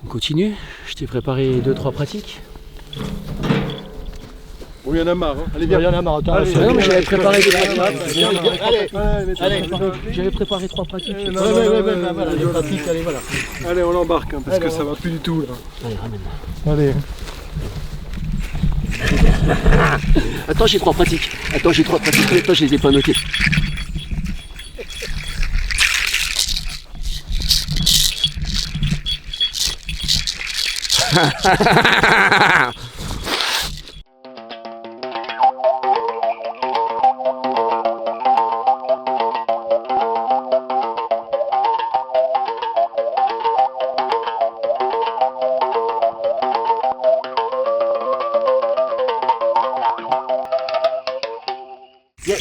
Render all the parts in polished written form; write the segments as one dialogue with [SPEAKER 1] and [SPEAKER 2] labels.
[SPEAKER 1] On continue, je t'ai préparé 2-3 pratiques.
[SPEAKER 2] Bon, il y en a marre, hein. Allez, viens.
[SPEAKER 3] Il y en a marre,
[SPEAKER 1] Non, mais j'avais préparé des pratiques.
[SPEAKER 3] Allez,
[SPEAKER 1] J'avais préparé 3 pratiques.
[SPEAKER 3] Voilà, les pratiques, allez, voilà.
[SPEAKER 2] Allez, on embarque, hein, parce que ça va plus du tout, là.
[SPEAKER 1] Allez, ramène-moi.
[SPEAKER 2] Allez.
[SPEAKER 1] Attends, j'ai 3 pratiques. Attends, je les ai pas notées.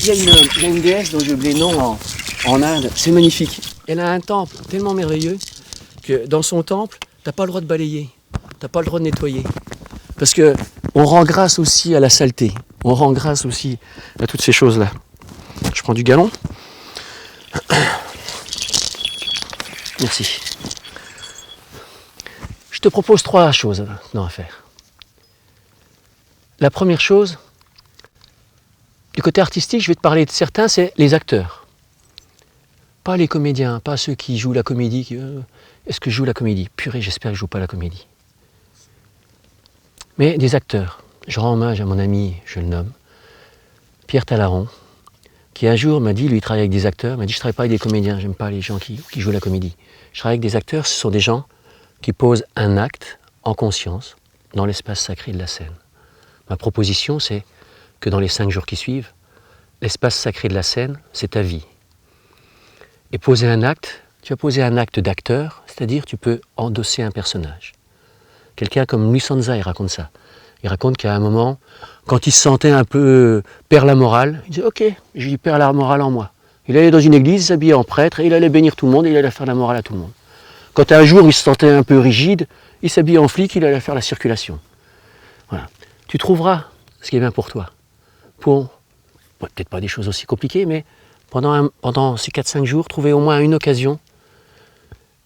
[SPEAKER 1] Il y a une déesse dont j'ai oublié le nom en Inde, c'est magnifique. Elle a un temple tellement merveilleux que dans son temple, t'as pas le droit de balayer, t'as pas le droit de nettoyer. Parce que on rend grâce aussi à la saleté, on rend grâce aussi à toutes ces choses-là. Je prends du galon. Merci. Je te propose 3 choses maintenant à faire. La première chose, du côté artistique, je vais te parler de certains, c'est les acteurs. Pas les comédiens, pas ceux qui jouent la comédie. Est-ce que je joue la comédie? Purée, j'espère que je ne joue pas la comédie. Mais des acteurs. Je rends hommage à mon ami, je le nomme, Pierre Talaron, qui un jour m'a dit, lui il travaille avec des acteurs, m'a dit je ne travaille pas avec des comédiens, j'aime pas les gens qui jouent la comédie. Je travaille avec des acteurs, ce sont des gens qui posent un acte en conscience dans l'espace sacré de la scène. Ma proposition, c'est que dans les 5 jours qui suivent, l'espace sacré de la scène, c'est ta vie. Et poser un acte, tu as posé un acte d'acteur, c'est-à-dire tu peux endosser un personnage. Quelqu'un comme Louis Sanza, il raconte ça. Il raconte qu'à un moment, quand il se sentait un peu perdre la morale, il disait « Ok, je perds la morale en moi ». Il allait dans une église, il s'habillait en prêtre, et il allait bénir tout le monde, et il allait faire la morale à tout le monde. Quand un jour il se sentait un peu rigide, il s'habillait en flic, il allait faire la circulation. Voilà. Tu trouveras ce qui est bien pour toi. Pour, peut-être pas des choses aussi compliquées, mais pendant ces 4-5 jours, trouver au moins une occasion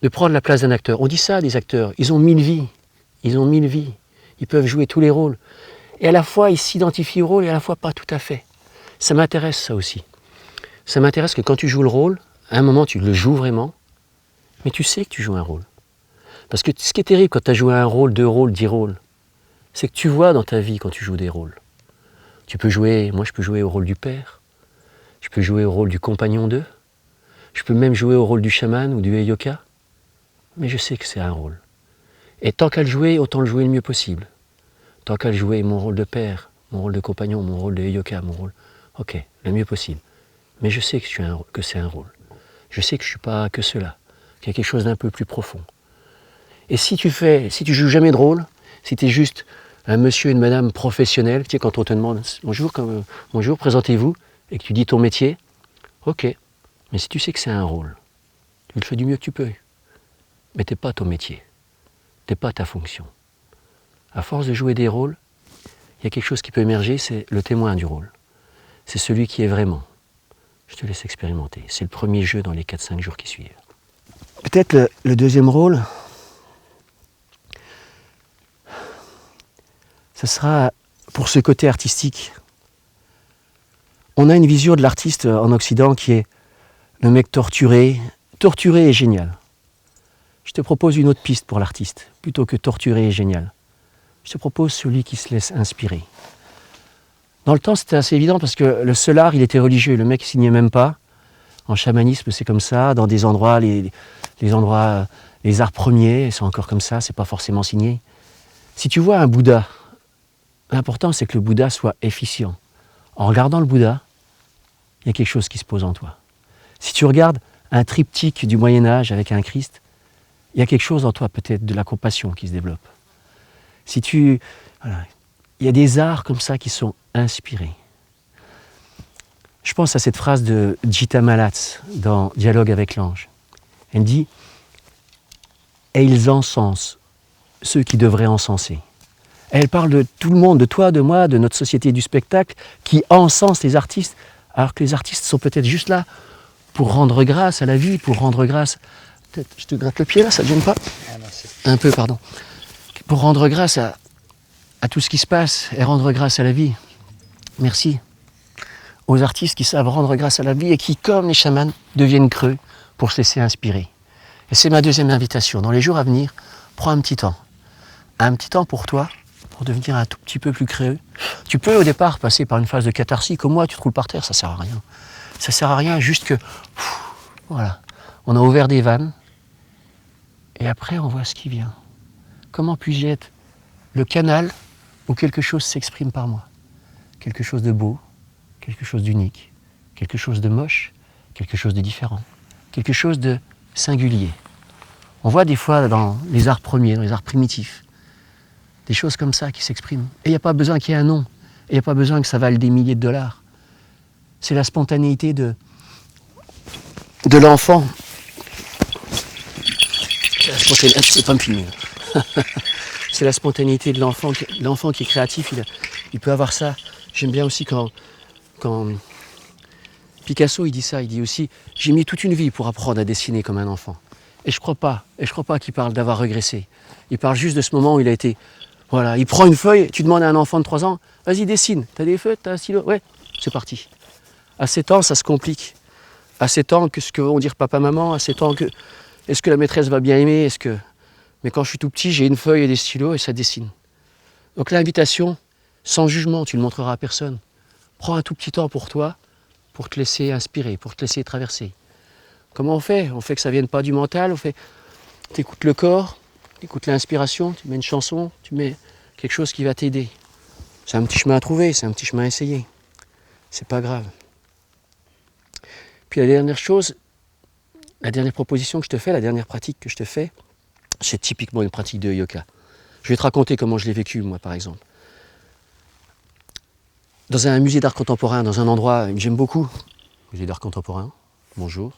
[SPEAKER 1] de prendre la place d'un acteur. On dit ça des acteurs, ils ont 1000 vies, ils peuvent jouer tous les rôles. Et à la fois, ils s'identifient au rôle et à la fois pas tout à fait. Ça m'intéresse ça aussi. Ça m'intéresse que quand tu joues le rôle, à un moment tu le joues vraiment, mais tu sais que tu joues un rôle. Parce que ce qui est terrible quand tu as joué un rôle, 2 rôles, 10 rôles, c'est que tu vois dans ta vie quand tu joues des rôles. Tu peux jouer, moi je peux jouer au rôle du père, je peux jouer au rôle du compagnon d'eux, je peux même jouer au rôle du chaman ou du heyoka, mais je sais que c'est un rôle. Et tant qu'à le jouer, autant le jouer le mieux possible. Tant qu'à le jouer mon rôle de père, mon rôle de compagnon, mon rôle de heyoka, mon rôle, ok, le mieux possible. Mais je sais que c'est un rôle. Je sais que je ne suis pas que cela, qu'il y a quelque chose d'un peu plus profond. Et si tu joues jamais de rôle, si tu es juste un monsieur et une madame professionnels, tu sais, quand on te demande bonjour, présentez-vous, et que tu dis ton métier, ok, mais si tu sais que c'est un rôle, tu le fais du mieux que tu peux, mais tu n'es pas ton métier, tu n'es pas ta fonction. À force de jouer des rôles, il y a quelque chose qui peut émerger, c'est le témoin du rôle. C'est celui qui est vraiment. Je te laisse expérimenter. C'est le premier jeu dans les 4-5 jours qui suivent. Peut-être le deuxième rôle, ce sera pour ce côté artistique. On a une vision de l'artiste en Occident qui est le mec torturé. Torturé et génial. Je te propose une autre piste pour l'artiste, plutôt que torturé et génial. Je te propose celui qui se laisse inspirer. Dans le temps, c'était assez évident parce que le seul art, il était religieux. Le mec, il signait même pas. En chamanisme, c'est comme ça. Dans des endroits, les arts premiers sont encore comme ça. C'est pas forcément signé. Si tu vois un Bouddha, l'important, c'est que le Bouddha soit efficient. En regardant le Bouddha, il y a quelque chose qui se pose en toi. Si tu regardes un triptyque du Moyen-Âge avec un Christ, il y a quelque chose en toi, peut-être de la compassion qui se développe. Voilà, il y a des arts comme ça qui sont inspirés. Je pense à cette phrase de Gita Malats dans Dialogue avec l'ange. Elle dit « Et ils encensent ceux qui devraient encenser ». Elle parle de tout le monde, de toi, de moi, de notre société du spectacle, qui encense les artistes, alors que les artistes sont peut-être juste là pour rendre grâce à la vie, pour rendre grâce... Peut-être, je te gratte le pied là, ça ne te gêne pas? un peu, pardon, pour rendre grâce à tout ce qui se passe et rendre grâce à la vie. Merci aux artistes qui savent rendre grâce à la vie et qui, comme les chamans, deviennent creux pour se laisser inspirer. Et c'est ma deuxième invitation. Dans les jours à venir, prends un petit temps. Un petit temps pour toi, pour devenir un tout petit peu plus creux. Tu peux au départ passer par une phase de catharsis, comme moi, tu te roules par terre, ça sert à rien. Ça sert à rien, juste que, voilà, on a ouvert des vannes, et après on voit ce qui vient. Comment puis-je être le canal où quelque chose s'exprime par moi? Quelque chose de beau, quelque chose d'unique, quelque chose de moche, quelque chose de différent, quelque chose de singulier. On voit des fois dans les arts premiers, dans les arts primitifs, des choses comme ça qui s'expriment. Et il n'y a pas besoin qu'il y ait un nom, et il n'y a pas besoin que ça vale des milliers de dollars. C'est la spontanéité de l'enfant. C'est pas me filmer. C'est la spontanéité de l'enfant. L'enfant qui est créatif, il peut avoir ça. J'aime bien aussi quand Picasso il dit ça, il dit aussi « J'ai mis toute une vie pour apprendre à dessiner comme un enfant ». Et je crois pas qu'il parle d'avoir régressé. Il parle juste de ce moment où il a été... Voilà, il prend une feuille, tu demandes à un enfant de 3 ans « Vas-y, dessine, t'as des feuilles, t'as un stylo ?» Ouais, c'est parti. À 7 ans, ça se complique. À 7 ans, que ce que vont dire papa-maman, à 7 ans, est-ce que la maîtresse va bien aimer, Mais quand je suis tout petit, j'ai une feuille et des stylos et ça dessine. Donc l'invitation, sans jugement, tu ne le montreras à personne. Prends un tout petit temps pour toi, pour te laisser inspirer, pour te laisser traverser. Comment on fait? On fait que ça ne vienne pas du mental, tu écoutes le corps, tu écoutes l'inspiration, tu mets une chanson, tu mets quelque chose qui va t'aider. C'est un petit chemin à trouver, c'est un petit chemin à essayer. C'est pas grave. Puis la dernière chose, la dernière proposition que je te fais, la dernière pratique que je te fais, c'est typiquement une pratique de yoga. Je vais te raconter comment je l'ai vécu, moi, par exemple. Dans un musée d'art contemporain, dans un endroit que j'aime beaucoup, musée d'art contemporain, bonjour.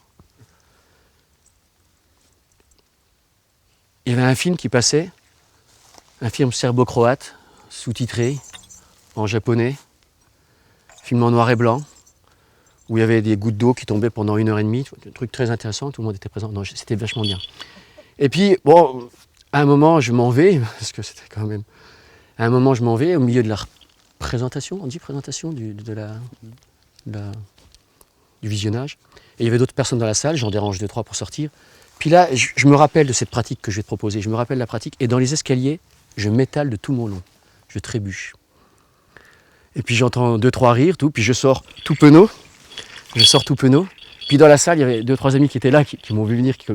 [SPEAKER 1] Il y avait un film qui passait, un film serbo-croate, sous-titré, en japonais, film en noir et blanc, où il y avait des gouttes d'eau qui tombaient pendant 1h30, un truc très intéressant, tout le monde était présent, c'était vachement bien. Et puis, bon, à un moment, je m'en vais, parce que c'était quand même... À un moment, je m'en vais, au milieu de la présentation, on dit présentation du visionnage. Et il y avait d'autres personnes dans la salle, j'en dérange 2-3 pour sortir. Puis là, je me rappelle de cette pratique que je vais te proposer, je me rappelle la pratique, et dans les escaliers, je m'étale de tout mon long, je trébuche. Et puis j'entends 2-3 rires, tout, puis je sors tout penaud. Puis dans la salle, il y avait 2-3 amis qui étaient là, qui m'ont vu venir, qui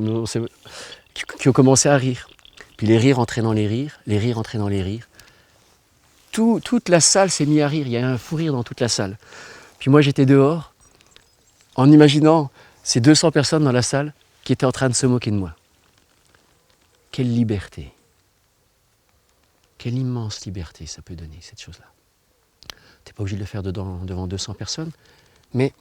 [SPEAKER 1] ont commencé à rire. Puis les rires entraient dans les rires, les rires entraient dans les rires. Toute la salle s'est mise à rire, il y a un fou rire dans toute la salle. Puis moi j'étais dehors, en imaginant ces 200 personnes dans la salle qui étaient en train de se moquer de moi. Quelle liberté. Quelle immense liberté ça peut donner, cette chose-là. Tu n'es pas obligé de le faire devant 200 personnes, mais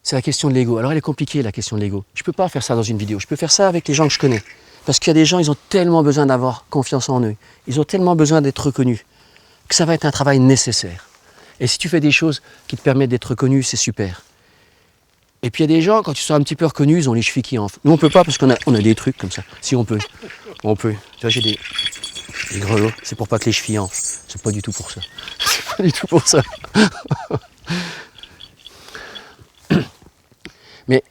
[SPEAKER 1] c'est la question de l'ego. Alors elle est compliquée, la question de l'ego. Je ne peux pas faire ça dans une vidéo, je peux faire ça avec les gens que je connais. Parce qu'il y a des gens, ils ont tellement besoin d'avoir confiance en eux, ils ont tellement besoin d'être reconnus, que ça va être un travail nécessaire. Et si tu fais des choses qui te permettent d'être reconnu, c'est super. Et puis il y a des gens, quand ils sont un petit peu reconnus, ils ont les chevilles qui enflent. Nous on peut pas parce qu'on a des trucs comme ça. Si on peut. On peut. Tu vois, j'ai des grelots, c'est pour pas que les chevilles enflent. C'est pas du tout pour ça. C'est pas du tout pour ça. Mais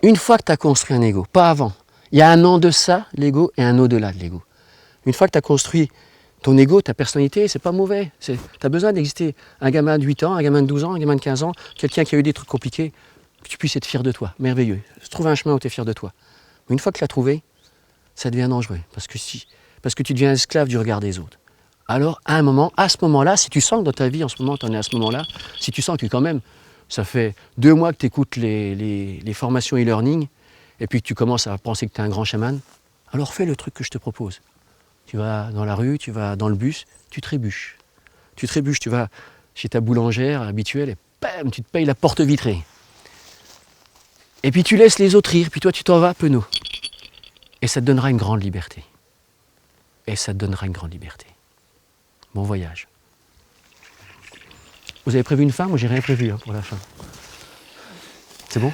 [SPEAKER 1] une fois que tu as construit un ego, pas avant, il y a un en deçà l'ego et un au-delà de l'ego. Une fois que tu as construit ton ego, ta personnalité, c'est pas mauvais. Tu as besoin d'exister. Un gamin de 8 ans, un gamin de 12 ans, un gamin de 15 ans, quelqu'un qui a eu des trucs compliqués, que tu puisses être fier de toi. Merveilleux. Trouve un chemin où tu es fier de toi. Mais une fois que tu l'as trouvé, ça devient dangereux. Parce que tu deviens esclave du regard des autres. Alors, à ce moment-là, si tu sens que dans ta vie, en ce moment, tu en es à ce moment-là, si tu sens que quand même, ça fait 2 mois que tu écoutes les formations e-learning, et puis que tu commences à penser que tu es un grand chaman, alors fais le truc que je te propose. Tu vas dans la rue, tu vas dans le bus, tu trébuches. Tu vas chez ta boulangère habituelle et bam, tu te payes la porte vitrée. Et puis tu laisses les autres rire, puis toi tu t'en vas penaud. Et ça te donnera une grande liberté. Bon voyage. Vous avez prévu une fin? Moi j'ai rien prévu pour la fin. C'est bon?